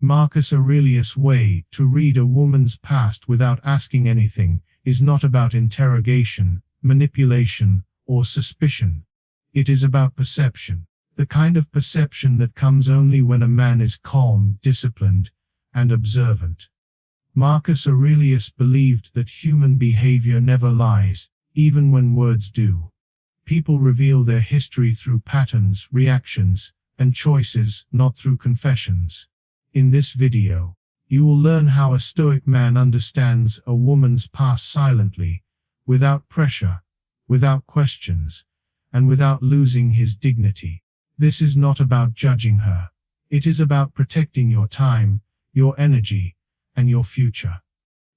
Marcus Aurelius' way to read a woman's past without asking anything is not about interrogation, manipulation, or suspicion. It is about perception. The kind of perception that comes only when a man is calm, disciplined, and observant. Marcus Aurelius believed that human behavior never lies, even when words do. People reveal their history through patterns, reactions, and choices, not through confessions. In this video, you will learn how a Stoic man understands a woman's past silently, without pressure, without questions, and without losing his dignity. This is not about judging her. It is about protecting your time, your energy, and your future.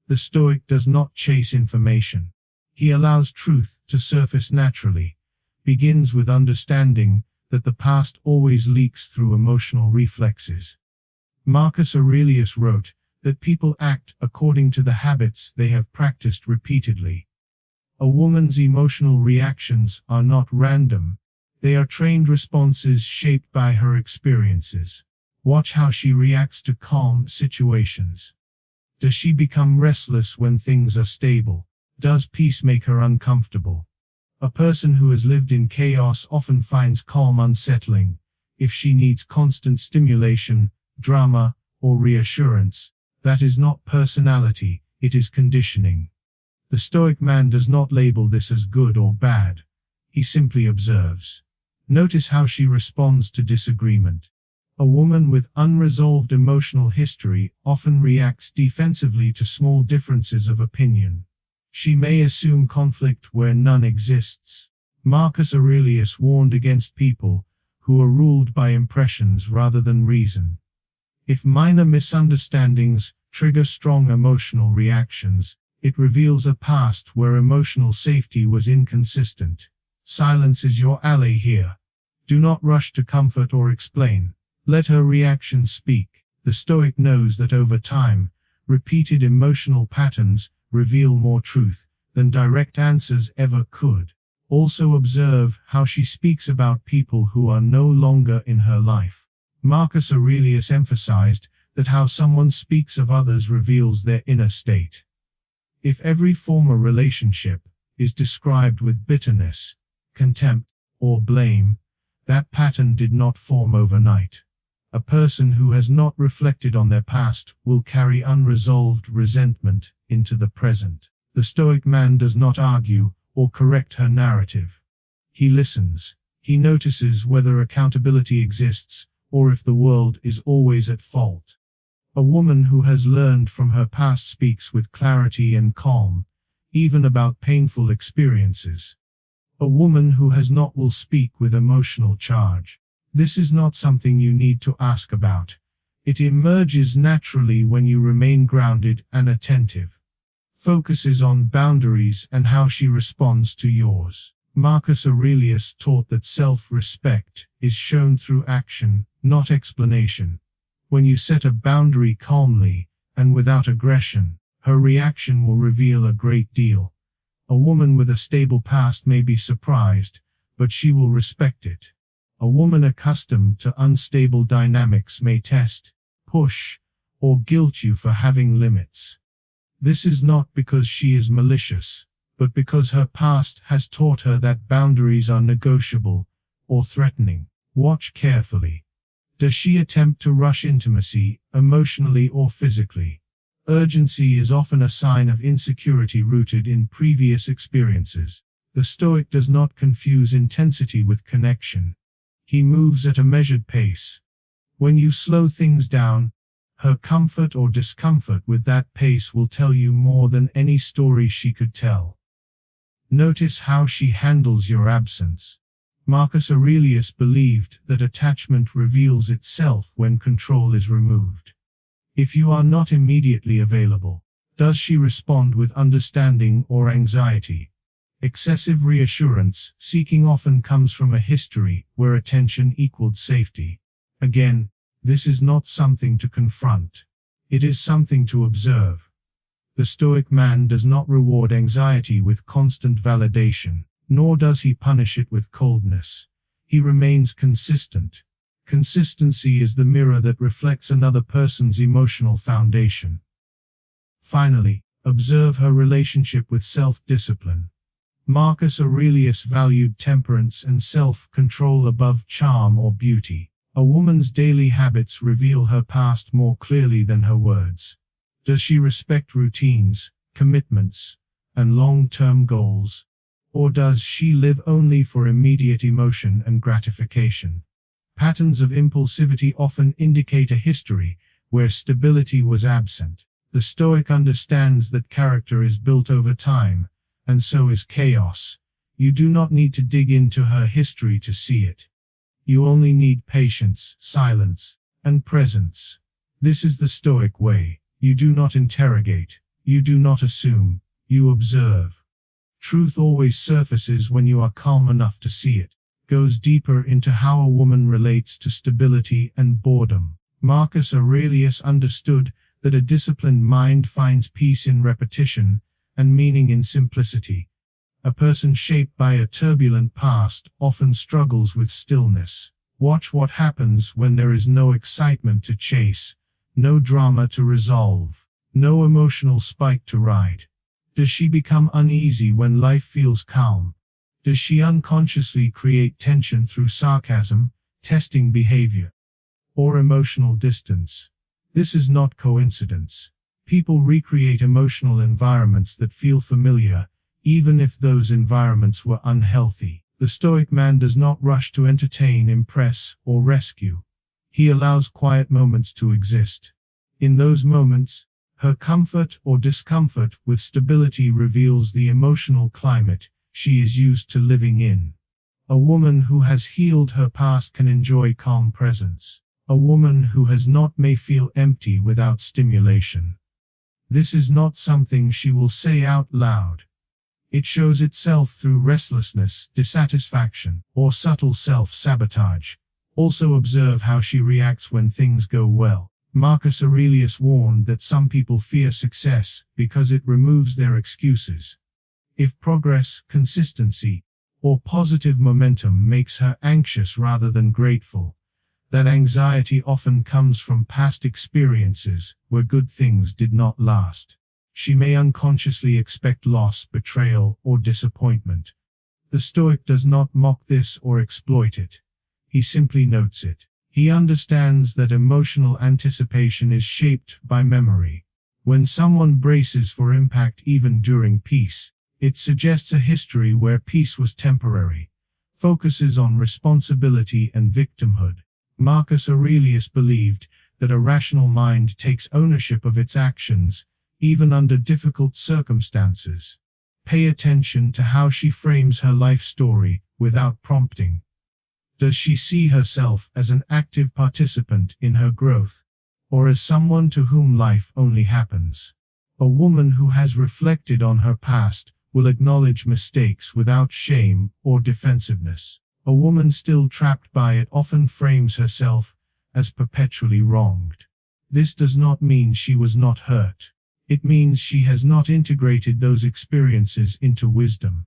The Stoic does not chase information. He allows truth to surface naturally, begins with understanding that the past always leaks through emotional reflexes. Marcus Aurelius wrote that people act according to the habits they have practiced repeatedly. A woman's emotional reactions are not random. They are trained responses shaped by her experiences. Watch how she reacts to calm situations. Does she become restless when things are stable? Does peace make her uncomfortable? A person who has lived in chaos often finds calm unsettling. If she needs constant stimulation, drama, or reassurance, that is not personality, it is conditioning. The Stoic man does not label this as good or bad. He simply observes. Notice how she responds to disagreement. A woman with unresolved emotional history often reacts defensively to small differences of opinion. She may assume conflict where none exists. Marcus Aurelius warned against people who are ruled by impressions rather than reason. If minor misunderstandings trigger strong emotional reactions, it reveals a past where emotional safety was inconsistent. Silence is your ally here. Do not rush to comfort or explain. Let her reaction speak. The Stoic knows that over time, repeated emotional patterns reveal more truth than direct answers ever could. Also observe how she speaks about people who are no longer in her life. Marcus Aurelius emphasized that how someone speaks of others reveals their inner state. If every former relationship is described with bitterness, contempt, or blame, that pattern did not form overnight. A person who has not reflected on their past will carry unresolved resentment into the present. The Stoic man does not argue or correct her narrative. He listens. He notices whether accountability exists or if the world is always at fault. A woman who has learned from her past speaks with clarity and calm, even about painful experiences. A woman who has not will speak with emotional charge. This is not something you need to ask about. It emerges naturally when you remain grounded and attentive. Focuses on boundaries and how she responds to yours. Marcus Aurelius taught that self-respect is shown through action, not explanation. When you set a boundary calmly and without aggression, her reaction will reveal a great deal. A woman with a stable past may be surprised, but she will respect it. A woman accustomed to unstable dynamics may test, push, or guilt you for having limits. This is not because she is malicious, but because her past has taught her that boundaries are negotiable or threatening. Watch carefully. Does she attempt to rush intimacy, emotionally or physically? Urgency is often a sign of insecurity rooted in previous experiences. The Stoic does not confuse intensity with connection. He moves at a measured pace. When you slow things down, her comfort or discomfort with that pace will tell you more than any story she could tell. Notice how she handles your absence. Marcus Aurelius believed that attachment reveals itself when control is removed. If you are not immediately available, does she respond with understanding or anxiety? Excessive reassurance seeking often comes from a history where attention equaled safety. Again, this is not something to confront. It is something to observe. The Stoic man does not reward anxiety with constant validation, nor does he punish it with coldness. He remains consistent. Consistency is the mirror that reflects another person's emotional foundation. Finally, observe her relationship with self-discipline. Marcus Aurelius valued temperance and self-control above charm or beauty. A woman's daily habits reveal her past more clearly than her words. Does she respect routines, commitments, and long-term goals? Or does she live only for immediate emotion and gratification? Patterns of impulsivity often indicate a history where stability was absent. The Stoic understands that character is built over time, and so is chaos. You do not need to dig into her history to see it. You only need patience, silence, and presence. This is the Stoic way. You do not interrogate. You do not assume. You observe. Truth always surfaces when you are calm enough to see it. Goes deeper into how a woman relates to stability and boredom. Marcus Aurelius understood that a disciplined mind finds peace in repetition and meaning in simplicity. A person shaped by a turbulent past often struggles with stillness. Watch what happens when there is no excitement to chase, no drama to resolve, no emotional spike to ride. Does she become uneasy when life feels calm? Does she unconsciously create tension through sarcasm, testing behavior, or emotional distance? This is not coincidence. People recreate emotional environments that feel familiar, even if those environments were unhealthy. The Stoic man does not rush to entertain, impress, or rescue. He allows quiet moments to exist. In those moments, her comfort or discomfort with stability reveals the emotional climate she is used to living in. A woman who has healed her past can enjoy calm presence. A woman who has not may feel empty without stimulation. This is not something she will say out loud. It shows itself through restlessness, dissatisfaction, or subtle self-sabotage. Also observe how she reacts when things go well. Marcus Aurelius warned that some people fear success because it removes their excuses. If progress, consistency, or positive momentum makes her anxious rather than grateful, that anxiety often comes from past experiences where good things did not last. She may unconsciously expect loss, betrayal, or disappointment. The Stoic does not mock this or exploit it. He simply notes it. He understands that emotional anticipation is shaped by memory. When someone braces for impact even during peace, it suggests a history where peace was temporary, focuses on responsibility and victimhood. Marcus Aurelius believed that a rational mind takes ownership of its actions, even under difficult circumstances. Pay attention to how she frames her life story without prompting. Does she see herself as an active participant in her growth, or as someone to whom life only happens? A woman who has reflected on her past will acknowledge mistakes without shame or defensiveness. A woman still trapped by it often frames herself as perpetually wronged. This does not mean she was not hurt. It means she has not integrated those experiences into wisdom.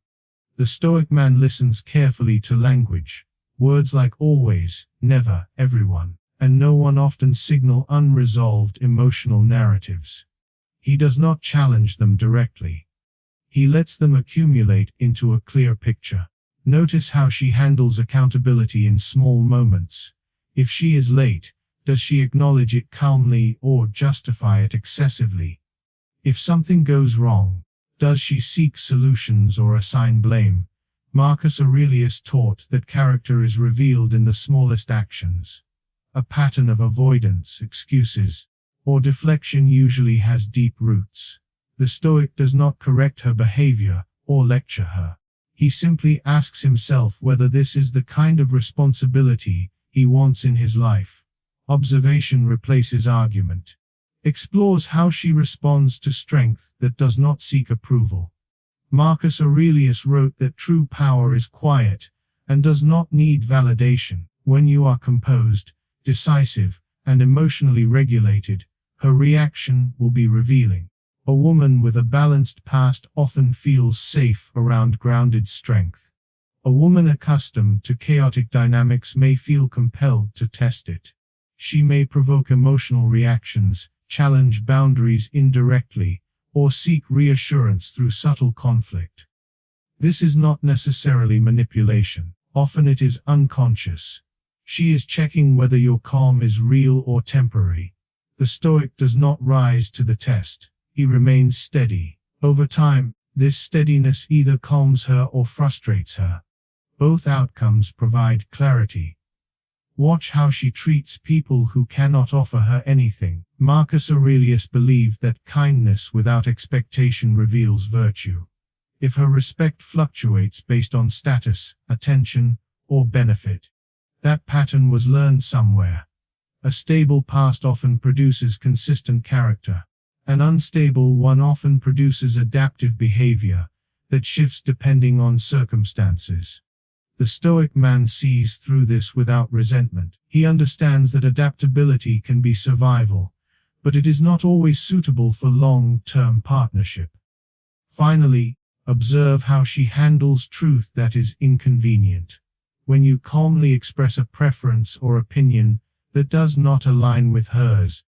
The Stoic man listens carefully to language. Words like always, never, everyone, and no one often signal unresolved emotional narratives. He does not challenge them directly. He lets them accumulate into a clear picture. Notice how she handles accountability in small moments. If she is late, does she acknowledge it calmly or justify it excessively? If something goes wrong, does she seek solutions or assign blame? Marcus Aurelius taught that character is revealed in the smallest actions. A pattern of avoidance, excuses, or deflection usually has deep roots. The Stoic does not correct her behavior or lecture her. He simply asks himself whether this is the kind of responsibility he wants in his life. Observation replaces argument. Explores how she responds to strength that does not seek approval. Marcus Aurelius wrote that true power is quiet and does not need validation. When you are composed, decisive, and emotionally regulated, her reaction will be revealing. A woman with a balanced past often feels safe around grounded strength. A woman accustomed to chaotic dynamics may feel compelled to test it. She may provoke emotional reactions, challenge boundaries indirectly, or seek reassurance through subtle conflict. This is not necessarily manipulation. Often it is unconscious. She is checking whether your calm is real or temporary. The Stoic does not rise to the test. He remains steady. Over time, this steadiness either calms her or frustrates her. Both outcomes provide clarity. Watch how she treats people who cannot offer her anything. Marcus Aurelius believed that kindness without expectation reveals virtue. If her respect fluctuates based on status, attention, or benefit, that pattern was learned somewhere. A stable past often produces consistent character. An unstable one often produces adaptive behavior that shifts depending on circumstances. The Stoic man sees through this without resentment. He understands that adaptability can be survival, but it is not always suitable for long-term partnership. Finally, observe how she handles truth that is inconvenient. When you calmly express a preference or opinion that does not align with hers,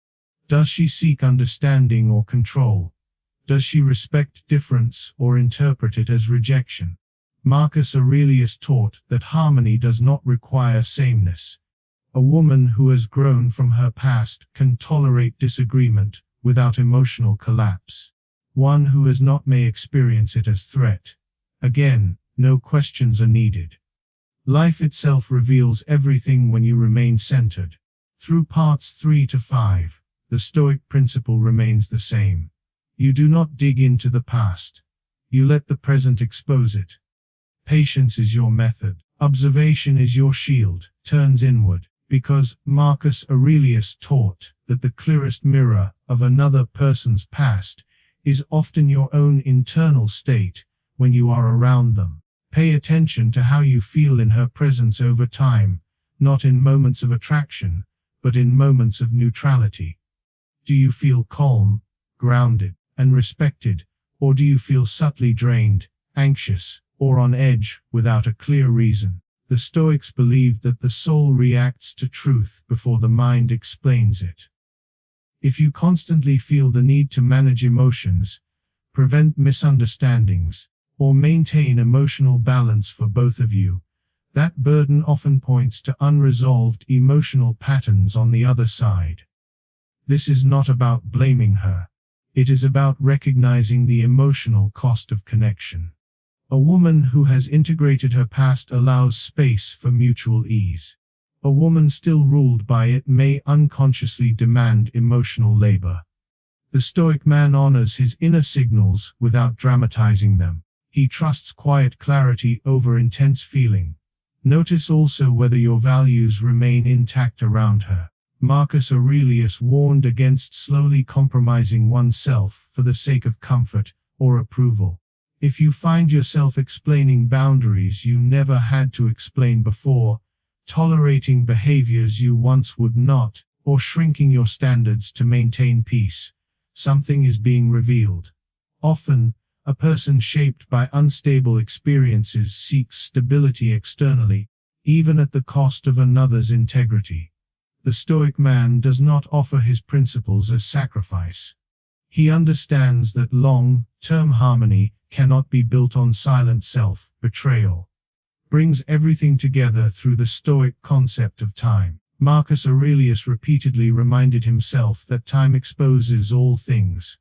does she seek understanding or control? Does she respect difference or interpret it as rejection? Marcus Aurelius taught that harmony does not require sameness. A woman who has grown from her past can tolerate disagreement without emotional collapse. One who has not may experience it as threat. Again, no questions are needed. Life itself reveals everything when you remain centered. Through parts 3 to 5, the Stoic principle remains the same. You do not dig into the past. You let the present expose it. Patience is your method. Observation is your shield. Turns inward. Because Marcus Aurelius taught that the clearest mirror of another person's past is often your own internal state when you are around them. Pay attention to how you feel in her presence over time, not in moments of attraction, but in moments of neutrality. Do you feel calm, grounded, and respected, or do you feel subtly drained, anxious, or on edge without a clear reason? The Stoics believed that the soul reacts to truth before the mind explains it. If you constantly feel the need to manage emotions, prevent misunderstandings, or maintain emotional balance for both of you, that burden often points to unresolved emotional patterns on the other side. This is not about blaming her. It is about recognizing the emotional cost of connection. A woman who has integrated her past allows space for mutual ease. A woman still ruled by it may unconsciously demand emotional labor. The Stoic man honors his inner signals without dramatizing them. He trusts quiet clarity over intense feeling. Notice also whether your values remain intact around her. Marcus Aurelius warned against slowly compromising oneself for the sake of comfort or approval. If you find yourself explaining boundaries you never had to explain before, tolerating behaviors you once would not, or shrinking your standards to maintain peace, something is being revealed. Often, a person shaped by unstable experiences seeks stability externally, even at the cost of another's integrity. The Stoic man does not offer his principles as sacrifice. He understands that long-term harmony cannot be built on silent self-betrayal. Brings everything together through the Stoic concept of time. Marcus Aurelius repeatedly reminded himself that time exposes all things.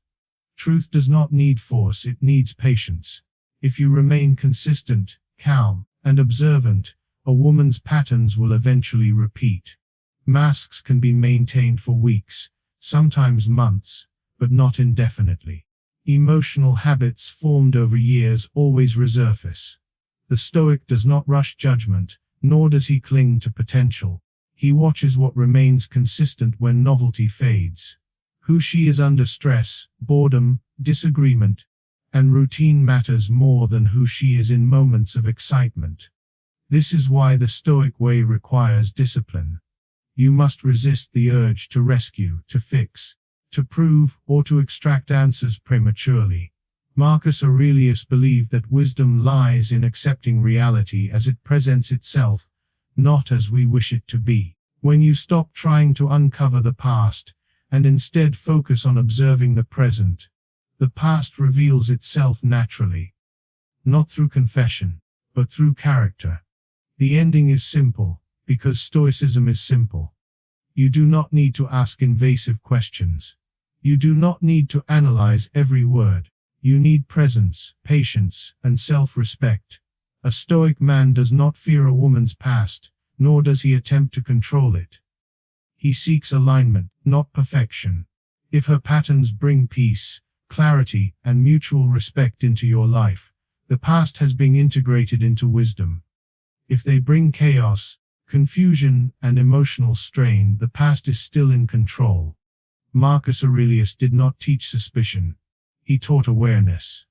Truth does not need force, it needs patience. If you remain consistent, calm, and observant, a woman's patterns will eventually repeat. Masks can be maintained for weeks, sometimes months, but not indefinitely. Emotional habits formed over years always resurface. The Stoic does not rush judgment, nor does he cling to potential. He watches what remains consistent when novelty fades. Who she is under stress, boredom, disagreement, and routine matters more than who she is in moments of excitement. This is why the Stoic way requires discipline. You must resist the urge to rescue, to fix, to prove, or to extract answers prematurely. Marcus Aurelius believed that wisdom lies in accepting reality as it presents itself, not as we wish it to be. When you stop trying to uncover the past, and instead focus on observing the present, the past reveals itself naturally. Not through confession, but through character. The ending is simple, because Stoicism is simple. You do not need to ask invasive questions. You do not need to analyze every word. You need presence, patience, and self-respect. A Stoic man does not fear a woman's past, nor does he attempt to control it. He seeks alignment, not perfection. If her patterns bring peace, clarity, and mutual respect into your life, the past has been integrated into wisdom. If they bring chaos, confusion, and emotional strain, the past is still in control. Marcus Aurelius did not teach suspicion. He taught awareness.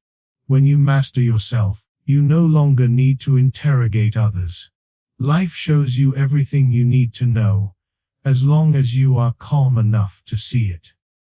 When you master yourself, you no longer need to interrogate others. Life shows you everything you need to know, as long as you are calm enough to see it.